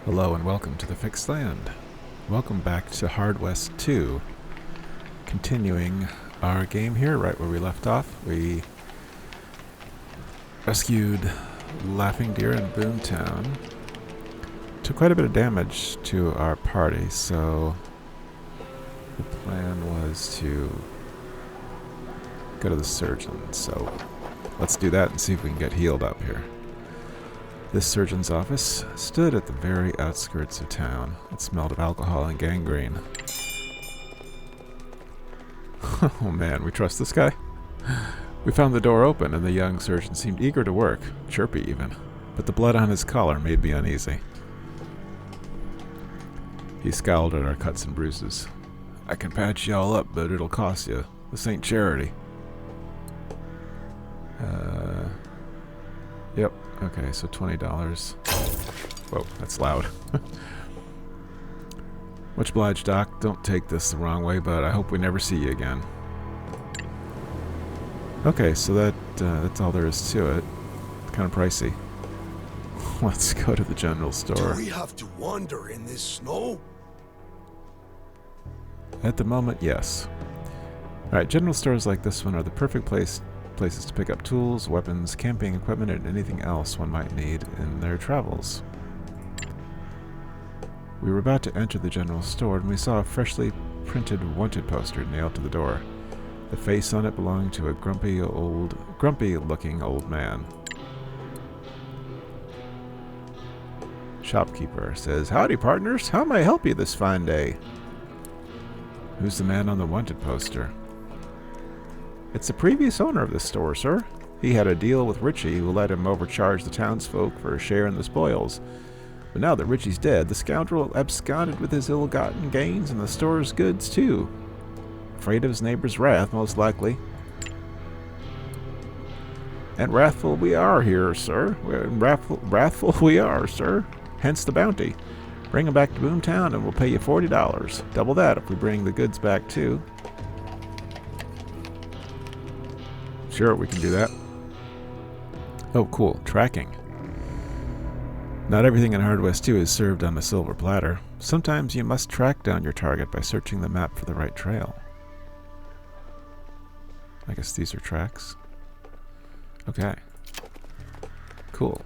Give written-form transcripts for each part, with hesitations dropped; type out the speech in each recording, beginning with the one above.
Hello and welcome to the Fixed Land. Welcome back to Hard West 2. Continuing our game here, right where we left off. We rescued Laughing Deer in Boomtown. Took quite a bit of damage to our party, so the plan was to go to the surgeon. So let's do that and see if we can get healed up here. This surgeon's office stood at the very outskirts of town. It smelled of alcohol and gangrene. Oh man, we trust this guy? We found the door open and the young surgeon seemed eager to work, chirpy even, but the blood on his collar made me uneasy. He scowled at our cuts and bruises. I can patch y'all up, but it'll cost you. This ain't charity. Yep. Okay, so $20. Whoa, that's loud. Much obliged, Doc. Don't take this the wrong way, but I hope we never see you again. Okay, so that's all there is to it. Kind of pricey. Let's go to the general store. Do we have to wander in this snow? At the moment, yes. Alright, general stores like this one are the perfect places to pick up tools, weapons, camping equipment, and anything else one might need in their travels. We were about to enter the general store when we saw a freshly printed wanted poster nailed to the door. The face on it belonged to a grumpy-looking old man. Shopkeeper says, "Howdy, partners. How may I help you this fine day?" Who's the man on the wanted poster? It's the previous owner of this store, sir. He had a deal with Richie who let him overcharge the townsfolk for a share in the spoils. But now that Richie's dead, the scoundrel absconded with his ill-gotten gains and the store's goods, too. Afraid of his neighbor's wrath, most likely. And wrathful we are here, sir. Wrathful we are, sir. Hence the bounty. Bring him back to Boomtown and we'll pay you $40. Double that if we bring the goods back, too. Sure, we can do that. Oh, cool. Tracking. Not everything in Hard West 2 is served on a silver platter. Sometimes you must track down your target by searching the map for the right trail. I guess these are tracks. Okay. Cool.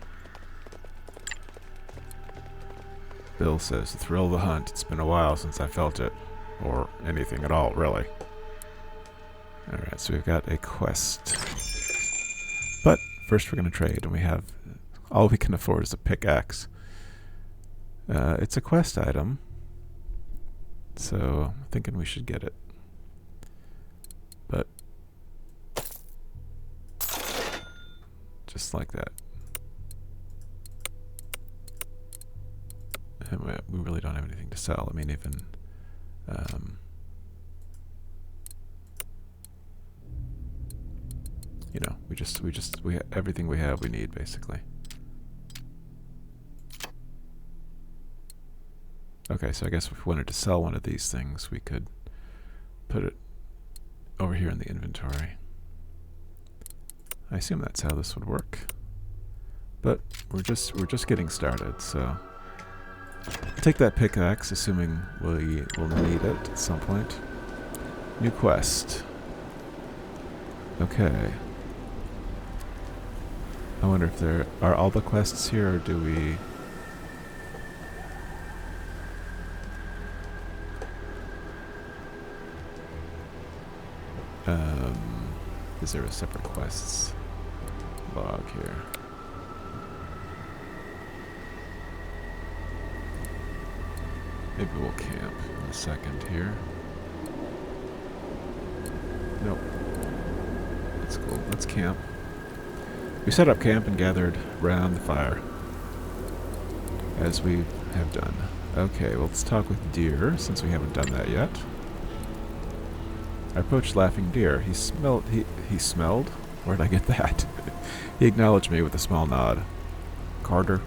Bill says, the thrill of the hunt. It's been a while since I felt it. Or anything at all, really. Alright, so we've got a quest. But first we're going to trade, and we have... all we can afford is a pickaxe. It's a quest item, so I'm thinking we should get it. But... just like that. And we really don't have anything to sell. I mean, even... you know, we everything we have we need, basically. Okay, so I guess if we wanted to sell one of these things, we could put it over here in the inventory. I assume that's how this would work. But we're just getting started, so take that pickaxe, assuming we'll need it at some point. New quest. Okay. I wonder if there are all the quests here, or do we... is there a separate quests log here? Maybe we'll camp in a second here. Nope. That's cool. Let's camp. We set up camp and gathered around the fire, as we have done. Okay, well, let's talk with Deer, since we haven't done that yet. I approached Laughing Deer. He smelled? Where'd I get that? He acknowledged me with a small nod. Carter,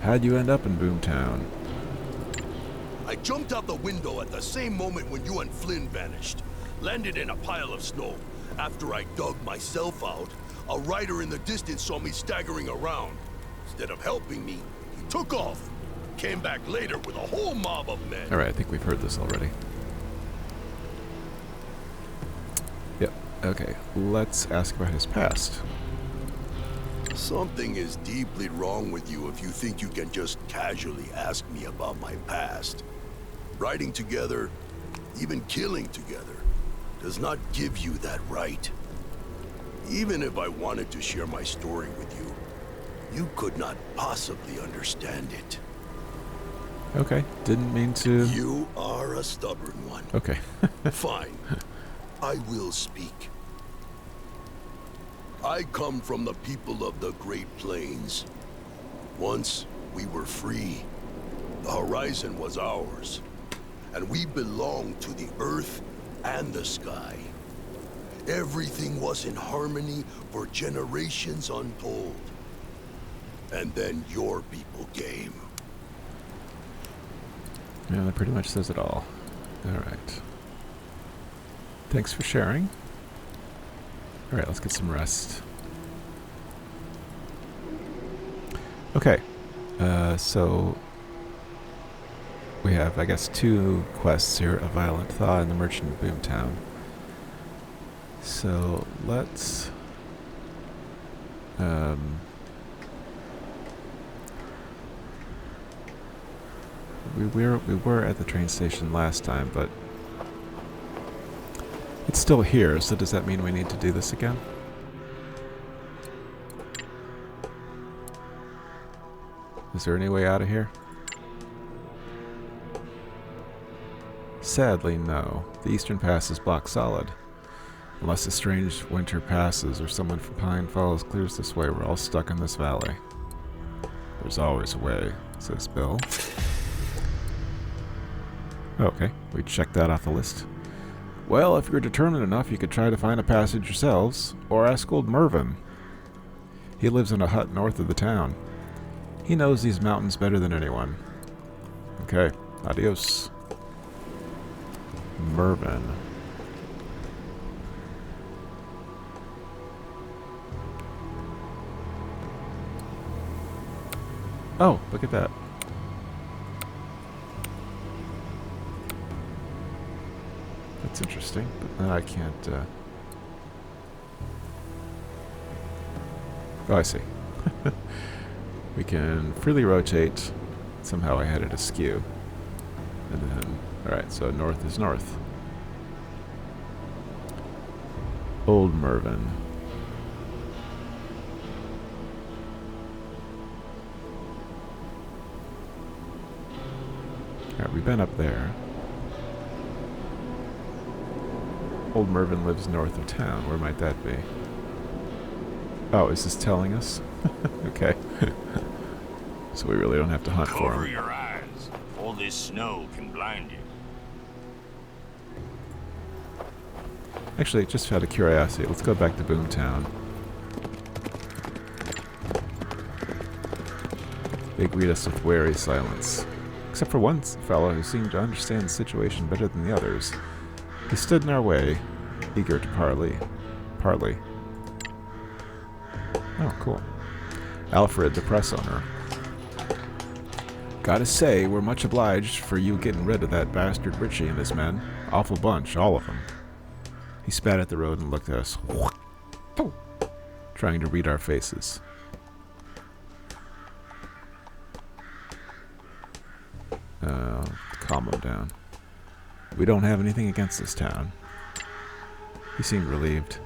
how'd you end up in Boomtown? I jumped out the window at the same moment when you and Flynn vanished. Landed in a pile of snow. After I dug myself out, a rider in the distance saw me staggering around. Instead of helping me, took off. Came back later with a whole mob of men. Alright, I think we've heard this already. Yep, okay. Let's ask about his past. Something is deeply wrong with you if you think you can just casually ask me about my past. Riding together, even killing together, does not give you that right. Even if I wanted to share my story with you, you could not possibly understand it. Okay, didn't mean to... You are a stubborn one. Okay. Fine. I will speak. I come from the people of the Great Plains. Once, we were free. The horizon was ours. And we belonged to the earth and the sky. Everything was in harmony for generations untold. And then your people came. Yeah, that pretty much says it all. Alright. Thanks for sharing. Alright, let's get some rest. Okay. So... we have, I guess, 2 quests here. A Violent Thaw and the Merchant of Boomtown. So, let's... We were at the train station last time, but it's still here, so does that mean we need to do this again? Is there any way out of here? Sadly, no. The eastern pass is blocked solid. Unless a strange winter passes or someone from Pine Falls clears this way, we're all stuck in this valley. There's always a way, says Bill. Okay, we checked that off the list. Well, if you're determined enough, you could try to find a passage yourselves, or ask old Mervyn. He lives in a hut north of the town. He knows these mountains better than anyone. Okay, adios. Mervyn. Oh, look at that. That's interesting, but then I can't, Oh, I see. We can freely rotate. Somehow I had it askew. And then, alright, so north is north. Old Mervyn. Alright, we've been up there. Old Mervyn lives north of town. Where might that be? Oh, is this telling us? Okay. So we really don't have to hunt for him. Cover your eyes. All this snow can blind you. Actually, just out of curiosity, let's go back to Boomtown. They greet us with wary silence. Except for one fellow who seemed to understand the situation better than the others. He stood in our way, eager to parley. Oh, cool. Alfred, the press owner. Gotta say, we're much obliged for you getting rid of that bastard Richie and his men. Awful bunch, all of them. He spat at the road and looked at us, trying to read our faces. Calm him down. We don't have anything against this town. He seemed relieved.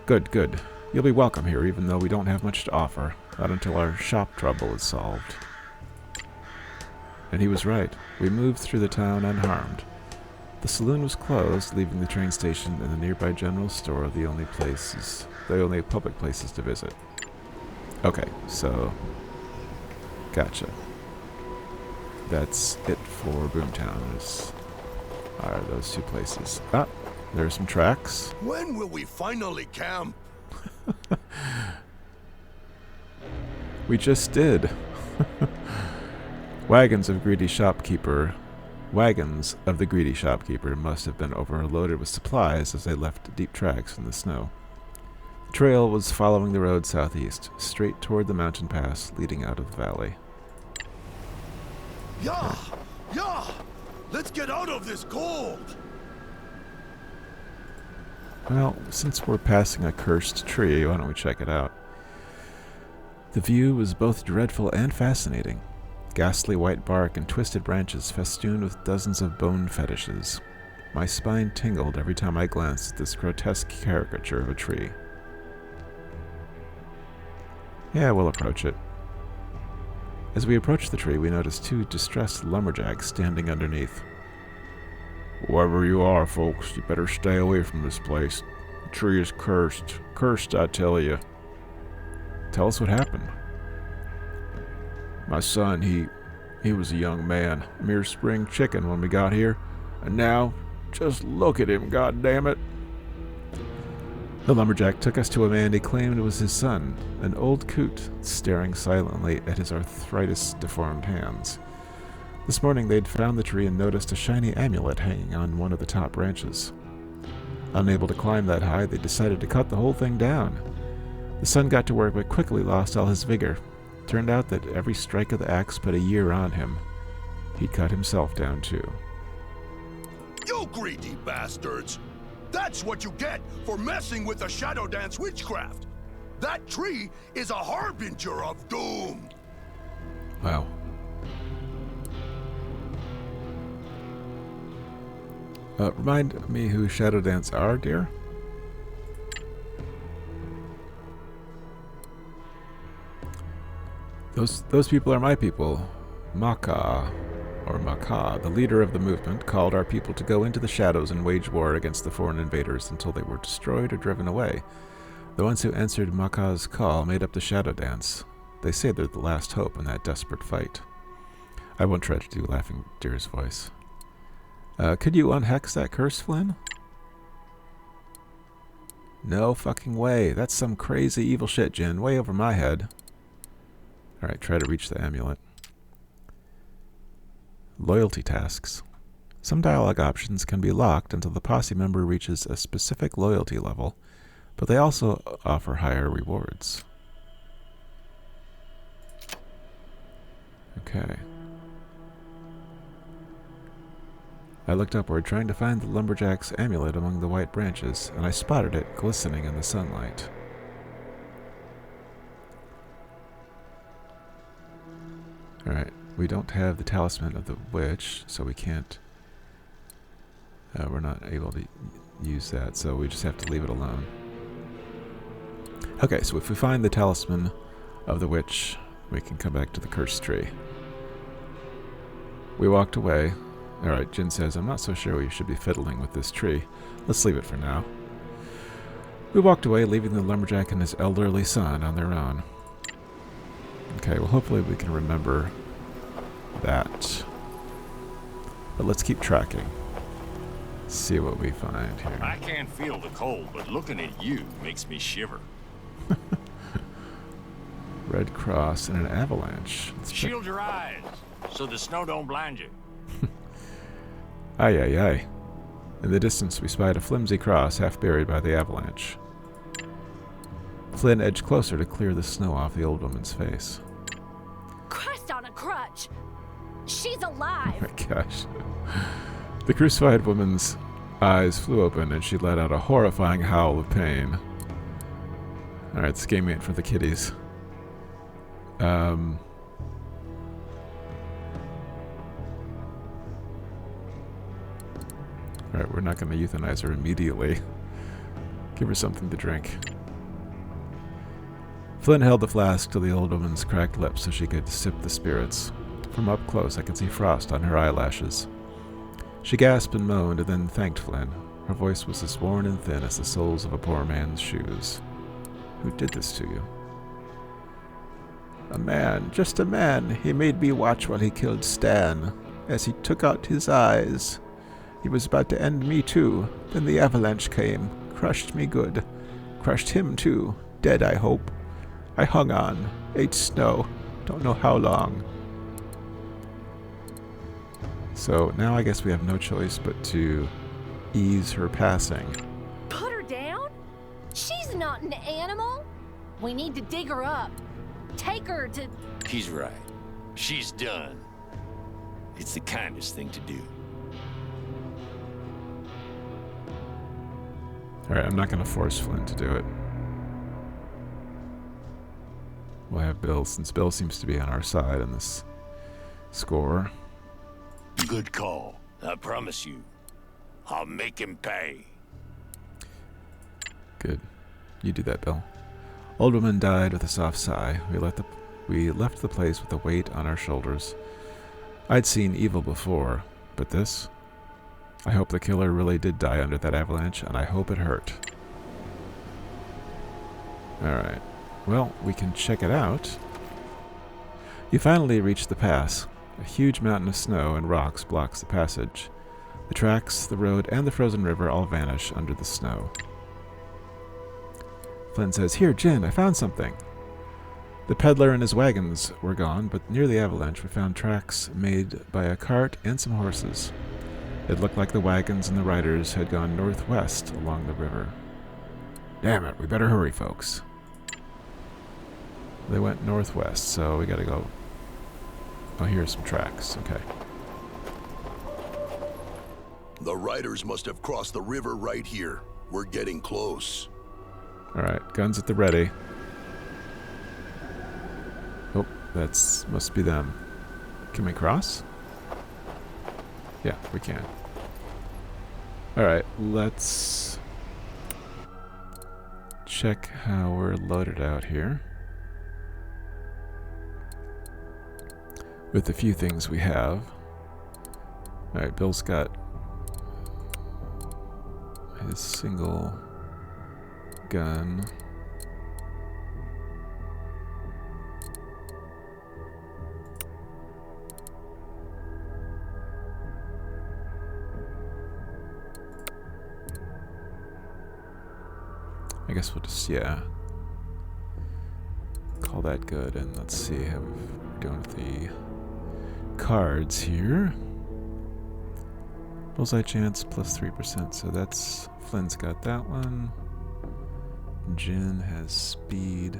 Good, good. You'll be welcome here, even though we don't have much to offer. Not until our shop trouble is solved. And he was right. We moved through the town unharmed. The saloon was closed, leaving the train station and the nearby general store the only public places to visit. Okay, so... gotcha. That's it for Boomtown. Are those 2 places. Ah, there's some tracks. When will we finally camp? We just did. Wagons of the greedy shopkeeper must have been overloaded with supplies as they left deep tracks in the snow. The trail was following the road southeast, straight toward the mountain pass leading out of the valley. Yeah! Yeah! Let's get out of this cold! Well, since we're passing a cursed tree, why don't we check it out? The view was both dreadful and fascinating. Ghastly white bark and twisted branches festooned with dozens of bone fetishes. My spine tingled every time I glanced at this grotesque caricature of a tree. Yeah, we'll approach it. As we approached the tree, we noticed two distressed lumberjacks standing underneath. Whoever you are, folks, you better stay away from this place. The tree is cursed. Cursed, I tell you. Tell us what happened. My son, he was a young man, a mere spring chicken when we got here, and now, just look at him, goddammit. The lumberjack took us to a man he claimed was his son, an old coot, staring silently at his arthritis-deformed hands. This morning they'd found the tree and noticed a shiny amulet hanging on one of the top branches. Unable to climb that high, they decided to cut the whole thing down. The son got to work but quickly lost all his vigor. Turned out that every strike of the axe put a year on him. He'd cut himself down too. You greedy bastards! That's what you get for messing with the Shadow Dance witchcraft! That tree is a harbinger of doom! Wow. Remind me who Shadow Dance are, dear? Those people are my people. Maka, or Maka, the leader of the movement, called our people to go into the shadows and wage war against the foreign invaders until they were destroyed or driven away. The ones who answered Maka's call made up the Shadow Dance. They say they're the last hope in that desperate fight. I won't try to do Laughing Deer's voice. Could you unhex that curse, Flynn? No fucking way. That's some crazy evil shit, Jin. Way over my head. Alright, try to reach the amulet. Loyalty tasks. Some dialogue options can be locked until the posse member reaches a specific loyalty level, but they also offer higher rewards. Okay. I looked upward, trying to find the lumberjack's amulet among the white branches, and I spotted it glistening in the sunlight. Alright, we don't have the talisman of the witch, so we can't... we're not able to use that, so we just have to leave it alone. Okay, so if we find the talisman of the witch, we can come back to the cursed tree. We walked away. Alright, Jin says, I'm not so sure we should be fiddling with this tree. Let's leave it for now. We walked away, leaving the lumberjack and his elderly son on their own. Okay, well hopefully we can remember that. But let's keep tracking. See what we find here. I can't feel the cold, but looking at you makes me shiver. Red cross and an avalanche. Shield your eyes, so the snow don't blind you. Aye, aye, aye. In the distance, we spied a flimsy cross half buried by the avalanche. Flynn edged closer to clear the snow off the old woman's face. Christ on a crutch! She's alive! Oh my gosh. The crucified woman's eyes flew open and she let out a horrifying howl of pain. Alright, this game ain't for the kiddies. Alright, we're not going to euthanize her immediately. Give her something to drink. Flynn held the flask to the old woman's cracked lips so she could sip the spirits. From up close, I could see frost on her eyelashes. She gasped and moaned and then thanked Flynn. Her voice was as worn and thin as the soles of a poor man's shoes. Who did this to you? A man, just a man. He made me watch while he killed Stan. As he took out his eyes. He was about to end me too. Then the avalanche came. Crushed me good. Crushed him too. Dead, I hope. I hung on. Ate snow. Don't know how long. So now I guess we have no choice but to ease her passing. Put her down? She's not an animal. We need to dig her up. Take her to... He's right. She's done. It's the kindest thing to do. Alright, I'm not going to force Flynn to do it. We'll have Bill, since Bill seems to be on our side in this score. Good call. I promise you. I'll make him pay. Good. You do that, Bill. Old woman died with a soft sigh. We left the place with a weight on our shoulders. I'd seen evil before, but this? I hope the killer really did die under that avalanche, and I hope it hurt. Alright. Well, we can check it out. You finally reach the pass. A huge mountain of snow and rocks blocks the passage. The tracks, the road, and the frozen river all vanish under the snow. Flynn says, "Here, Jin, I found something." The peddler and his wagons were gone, but near the avalanche we found tracks made by a cart and some horses. It looked like the wagons and the riders had gone northwest along the river. Damn it, we better hurry, folks. They went northwest, so we gotta go. Oh, here's some tracks. Okay. The riders must have crossed the river right here. We're getting close. Alright, guns at the ready. Oh, must be them. Can we cross? Yeah, we can. Alright, let's check how we're loaded out here. With the few things we have. Alright, Bill's got his single gun. I guess we'll just, yeah, call that good, and let's see how we're doing with the cards here. Bullseye chance plus 3%, so that's, Flynn's got that one. Jin has speed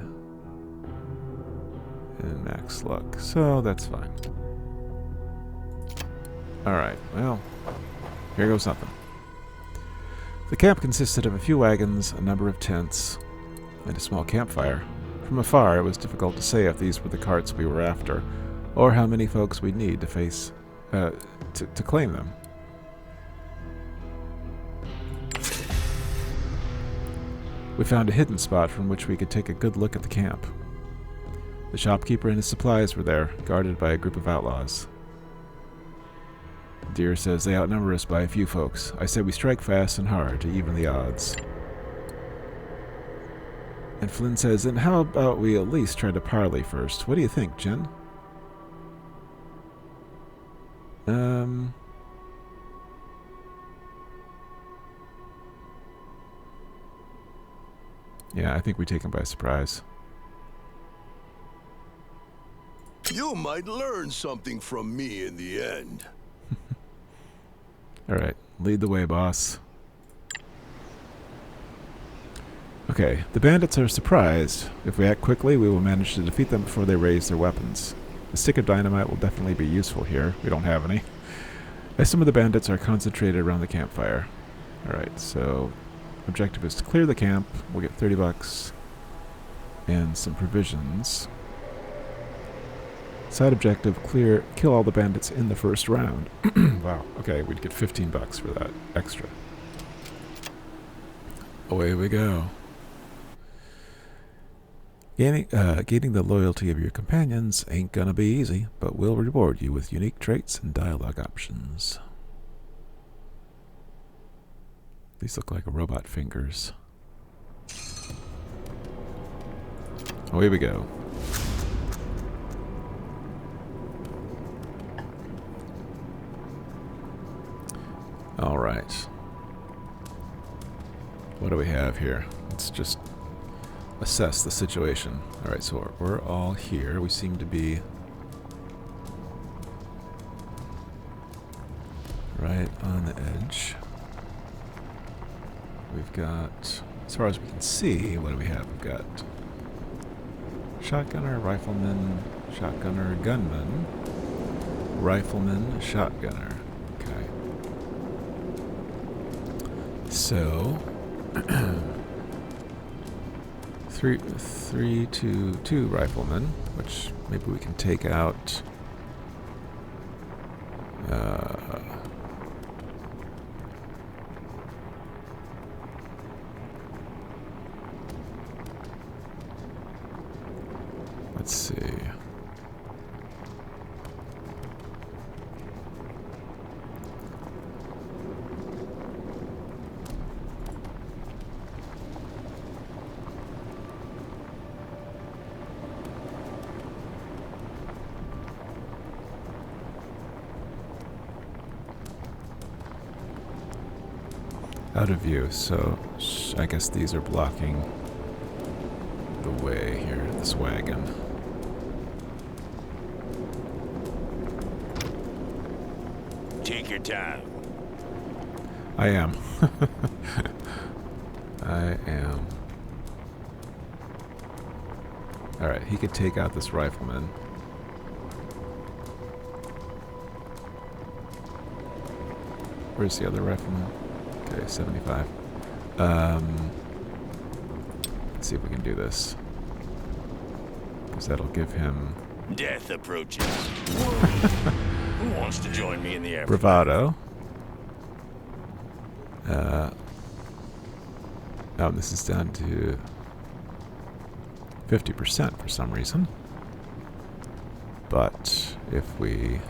and max luck, so that's fine. Alright, well, here goes nothing. The camp consisted of a few wagons, a number of tents, and a small campfire. From afar, it was difficult to say if these were the carts we were after, or how many folks we'd need to claim them. We found a hidden spot from which we could take a good look at the camp. The shopkeeper and his supplies were there, guarded by a group of outlaws. Deer says they outnumber us by a few folks. I say we strike fast and hard to even the odds. And Flynn says, and how about we at least try to parley first? What do you think, Jen? Yeah, I think we take him by surprise. You might learn something from me in the end. Alright, lead the way, boss. Okay, the bandits are surprised. If we act quickly, we will manage to defeat them before they raise their weapons. A stick of dynamite will definitely be useful here. We don't have any. As some of the bandits are concentrated around the campfire. Alright, so objective is to clear the camp. We'll get 30 bucks and some provisions. Side objective, kill all the bandits in the first round. Wow, okay, we'd get 15 bucks for that extra. Away we go. Gaining the loyalty of your companions ain't gonna be easy, but we'll reward you with unique traits and dialogue options. These look like robot fingers. Away we go. All right. What do we have here? Let's just assess the situation. All right, so we're all here. We seem to be right on the edge. We've got, as far as we can see, what do we have? We've got shotgunner, rifleman, shotgunner, gunman. rifleman, shotgunner. Okay. So, two riflemen, which maybe we can take out. Let's see. Out of view, so I guess these are blocking the way here, this wagon. Take your time. I am. I am. Alright, he could take out this rifleman. Where's the other rifleman? Okay, 75. Let's see if we can do this. Because that'll give him... Death approaches. Who wants to join me in the air? bravado. Oh, this is down to 50% for some reason. But if we...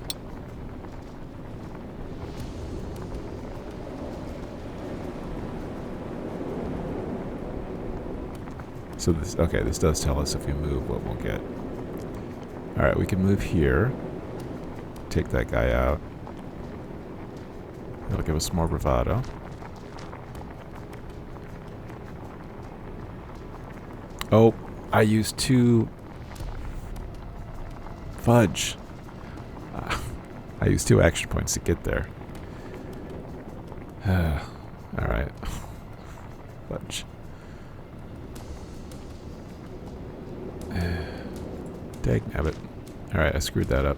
So this, okay, this does tell us if we move what we'll get. Alright, we can move here. Take that guy out. That'll give us more bravado. Oh, I used 2... Fudge. I used 2 action points to get there. Alright. Fudge. Dagnabbit. Alright, I screwed that up.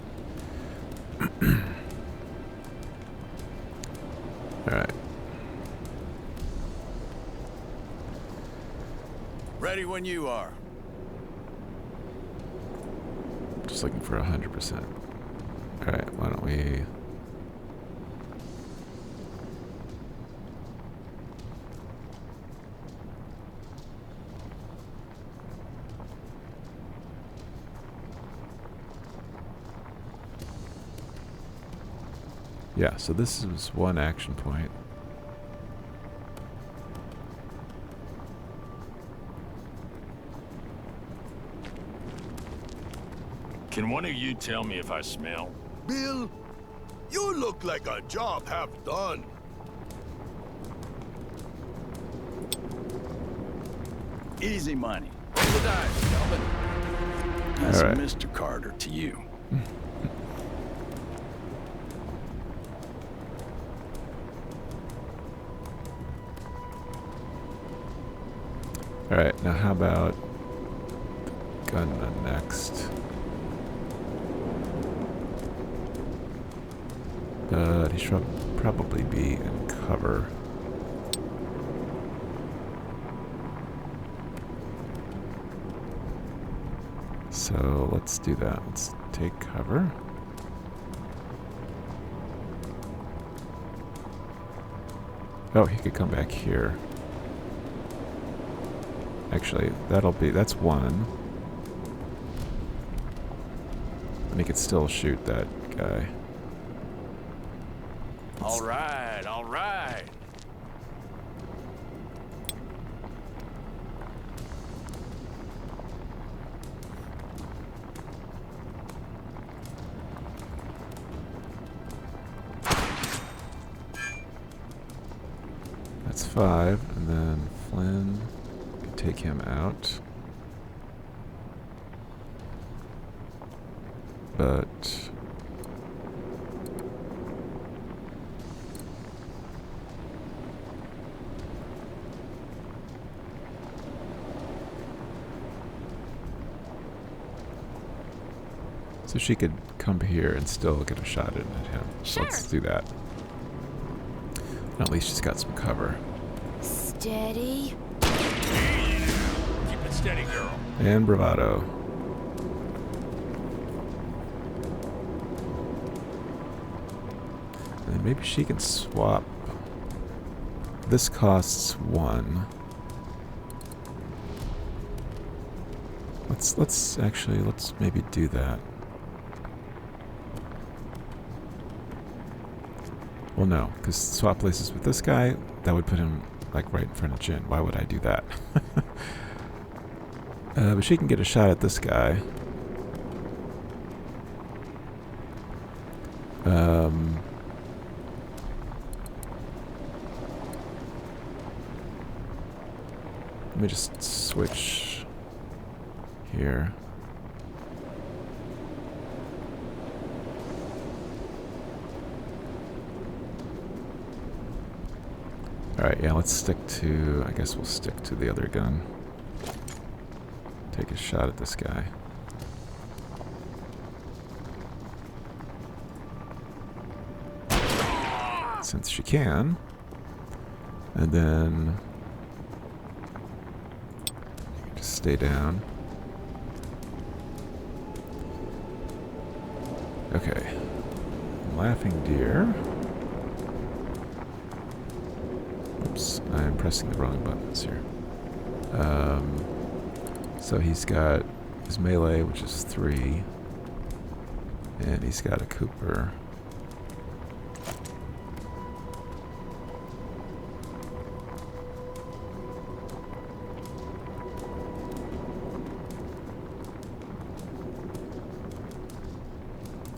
Alright. Ready when you are. Just looking for 100%. Alright, why don't we... Yeah, so this is 1 action point. Can one of you tell me if I smell? Bill, you look like a job half done. Easy money. Roll the dice, gentlemen. That's All right. Mr. Carter to you. Alright, now how about gunman next? He should probably be in cover. So let's do that. Let's take cover. Oh, he could come back here. Actually, that's 1. And he could still shoot that guy. All right, all right. That's 5, and then Flynn can take him out. But So she could come here and still get a shot at him. So Sure. let's do that. At least she's got some cover. Steady. Keep it steady, girl. And bravado. And maybe she can swap. This costs 1. Let's maybe do that. Well, no, because swap places with this guy, that would put him like right in front of Jin. Why would I do that? But she can get a shot at this guy. Let me just switch here. Alright, yeah, let's stick to... I guess we'll stick to the other gun. Take a shot at this guy. Since she can. And then... just stay down. Okay. Laughing deer. Oops, I'm pressing the wrong buttons here. So he's got his melee, which is 3. And he's got a Cooper.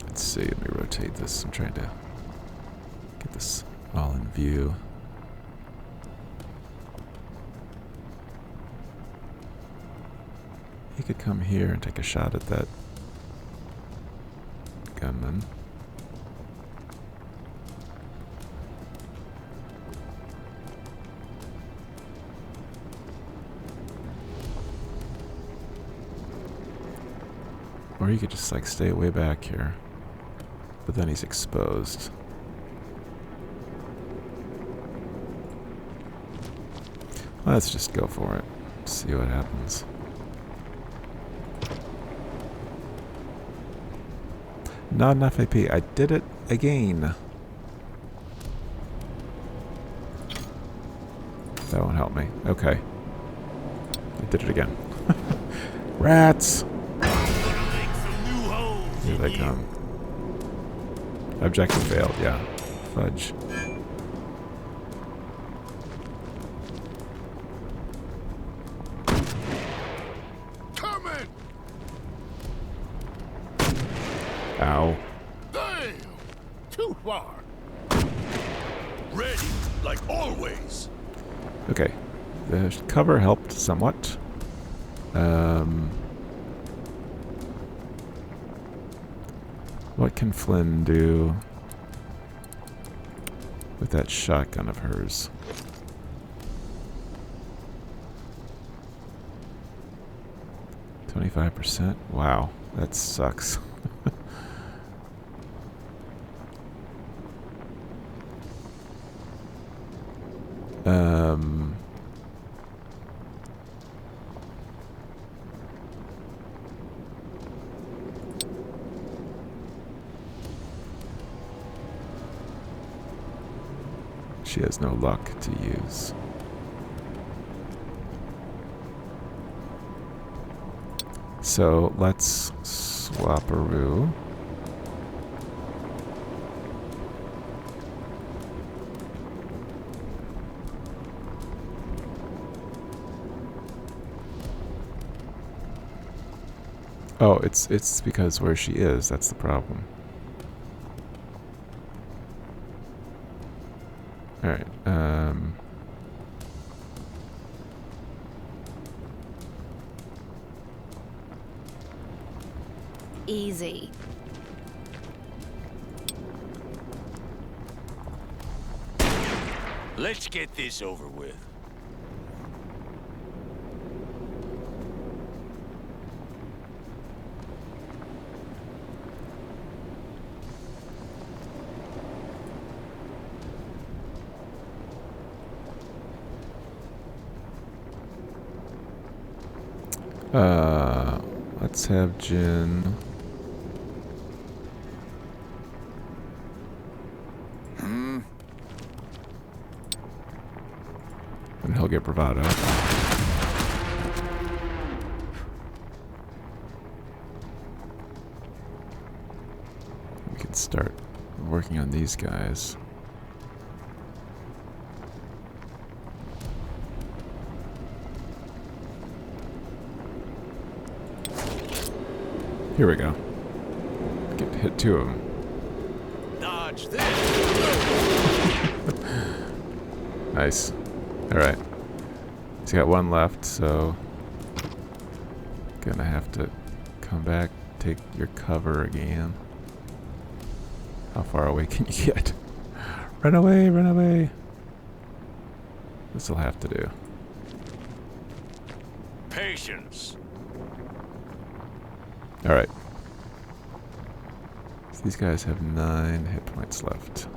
Let's see, let me rotate this. I'm trying to get this all in view. He could come here and take a shot at that gunman. Or he could just like stay way back here. But then he's exposed. Let's just go for it. See what happens. Not enough AP. I did it again. That won't help me. Okay. I did it again. Rats! Here they come. Objective failed, yeah. Fudge. Coming! Ow. Damn! Too far. Ready, like always. Okay. The cover helped somewhat. What can Flynn do with that shotgun of hers? %? Wow, that sucks. She has no luck to use. So let's swap-a-roo. Oh, it's because where she is, that's the problem. Alright, Easy. Let's get this over with. Let's have Jin. And he'll get bravado. We can start working on these guys. Here we go. Get hit 2 of them. Dodge this. Nice. Alright. He's got 1 left, so gonna have to come back, take your cover again. How far away can you get? Run away, run away. This'll have to do. Patience. Alright. So these guys have 9 hit points left.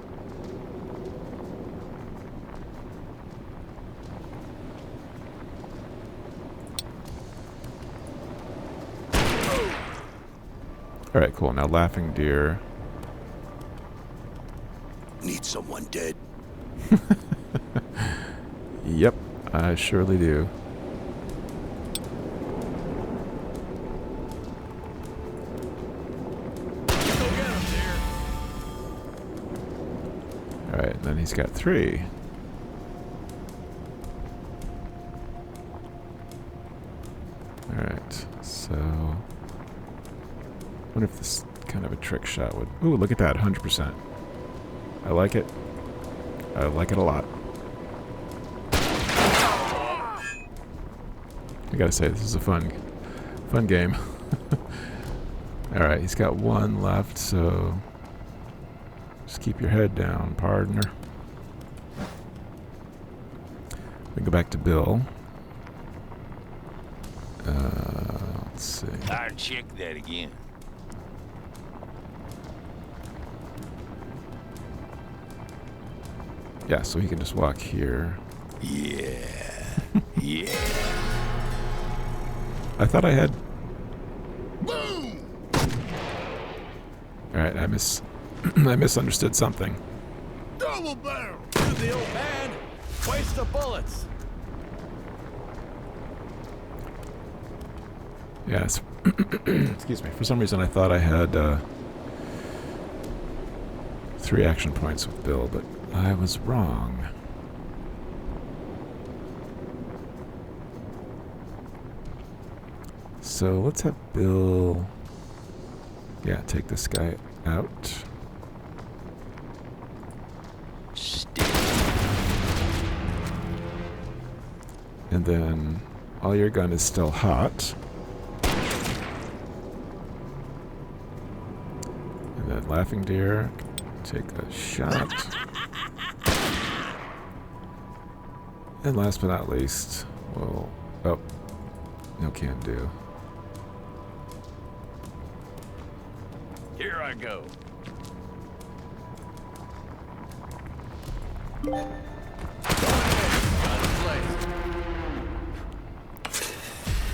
Alright, cool. Now Laughing Deer. Need someone dead. Yep, I surely do. Alright, and then he's got 3. Alright, so I wonder if this kind of a trick shot would... Ooh, look at that, 100%. I like it. I like it a lot. I gotta say, this is a fun game. Alright, he's got 1 left, so just keep your head down, partner. We go back to Bill. Let's see. I'll check that again. Yeah, so he can just walk here. Yeah. Yeah. I thought I had... Boom! Alright, I misunderstood something. Double barrel! Shoot the old man. Waste of bullets. Yes. Excuse me. For some reason I thought I had 3 action points with Bill, but I was wrong. So let's have Bill... Yeah, take this guy out. And then all your gun is still hot. And then Laughing Deer, take a shot. And last but not least, we'll... Oh, no can do. Here I go.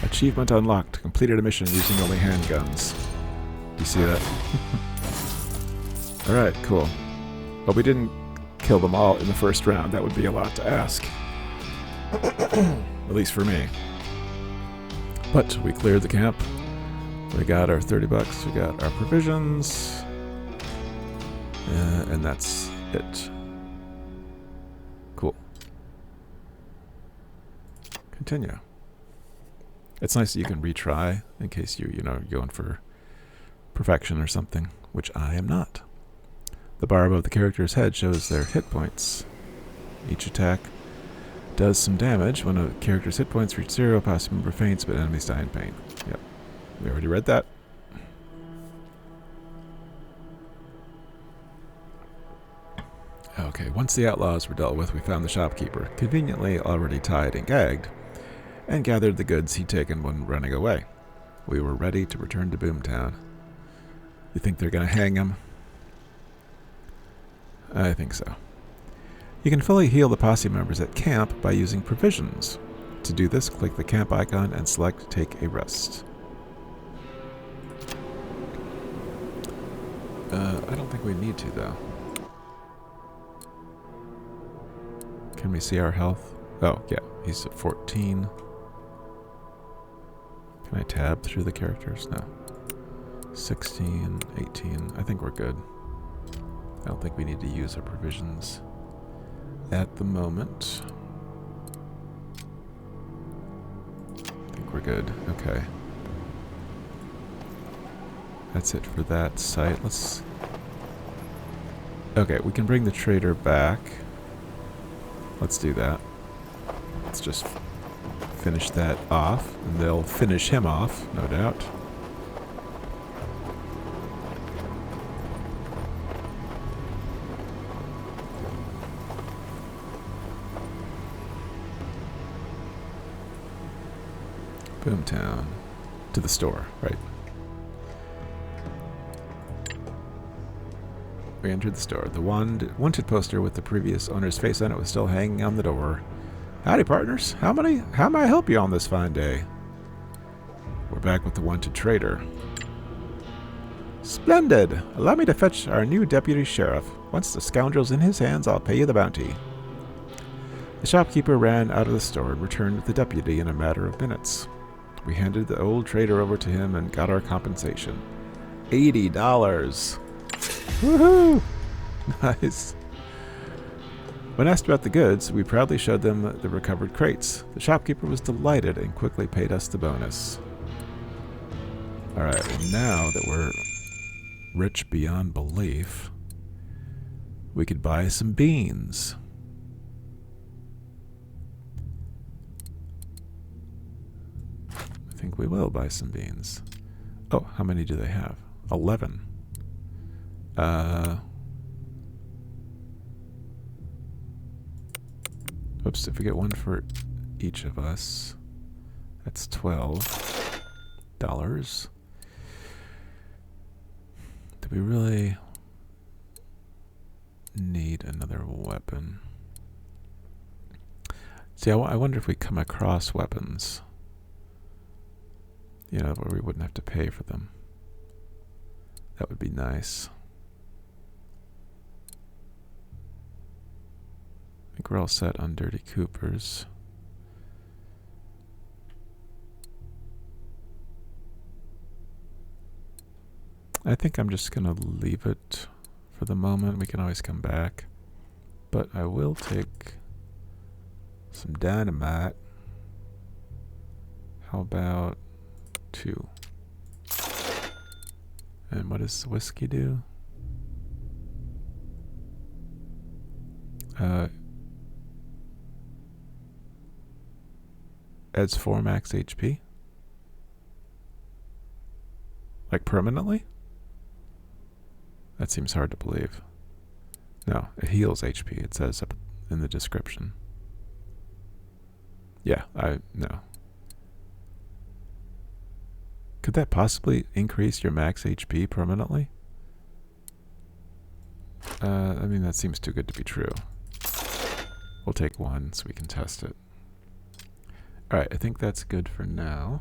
Achievement unlocked. Completed a mission using only handguns. You see that? Alright, cool. But we didn't kill them all in the first round. That would be a lot to ask. At least for me. But we cleared the camp. We got our 30 bucks. We got our provisions. And that's it. Cool. Continue. It's nice that you can retry in case you're going for perfection or something, which I am not. The bar above the character's head shows their hit points. Each attack does some damage. When a character's hit points reach 0, posse member faints, but enemies die in pain. Yep. We already read that. Okay, once the outlaws were dealt with, we found the shopkeeper, conveniently already tied and gagged, and gathered the goods he'd taken when running away. We were ready to return to Boomtown. You think they're going to hang him? I think so. You can fully heal the posse members at camp by using provisions. To To do this, click the camp icon and select Take a Rest. I don't think we need to, though. Can we see our health? Oh, yeah, he's at 14. Can I tab through the characters? No. 16, 18. I think we're good. I don't think we need to use our provisions at the moment. I think we're good. Okay. That's it for that site. Let's... Okay, we can bring the trader back. Let's do that. Let's just finish that off, and they'll finish him off, no doubt. Boomtown. To the store, right. We entered the store. The wanted poster with the previous owner's face on it was still hanging on the door. Howdy, partners. How may I help you on this fine day? We're back with the wanted trader. Splendid! Allow me to fetch our new deputy sheriff. Once the scoundrel's in his hands, I'll pay you the bounty. The shopkeeper ran out of the store and returned with the deputy in a matter of minutes. We handed the old trader over to him and got our compensation. $80. Woohoo! Nice. When asked about the goods, we proudly showed them the recovered crates. The shopkeeper was delighted and quickly paid us the bonus. Alright, well now that we're rich beyond belief, we could buy some beans. I think we will buy some beans. Oh, how many do they have? 11. Oops, if we get one for each of us, that's $12. Do we really need another weapon? See, I wonder if we come across weapons, you know, where we wouldn't have to pay for them. That would be nice. I think we're all set on Dirty Coopers. I think I'm just going to leave it for the moment. We can always come back. But I will take some dynamite. How about 2? And what does whiskey do? Adds 4 max HP? Like permanently? That seems hard to believe. No, it heals HP. It says up in the description. Yeah, no. Could that possibly increase your max HP permanently? I mean, that seems too good to be true. We'll take 1 so we can test it. Alright, I think that's good for now.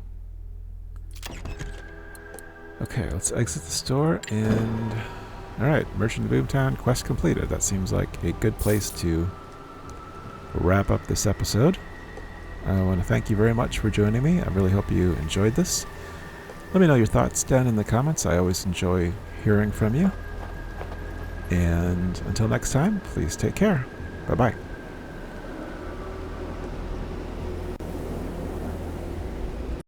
Okay, let's exit the store and... Alright, Merchant of Boomtown, quest completed. That seems like a good place to wrap up this episode. I want to thank you very much for joining me. I really hope you enjoyed this. Let me know your thoughts down in the comments. I always enjoy hearing from you. And until next time, please take care. Bye-bye.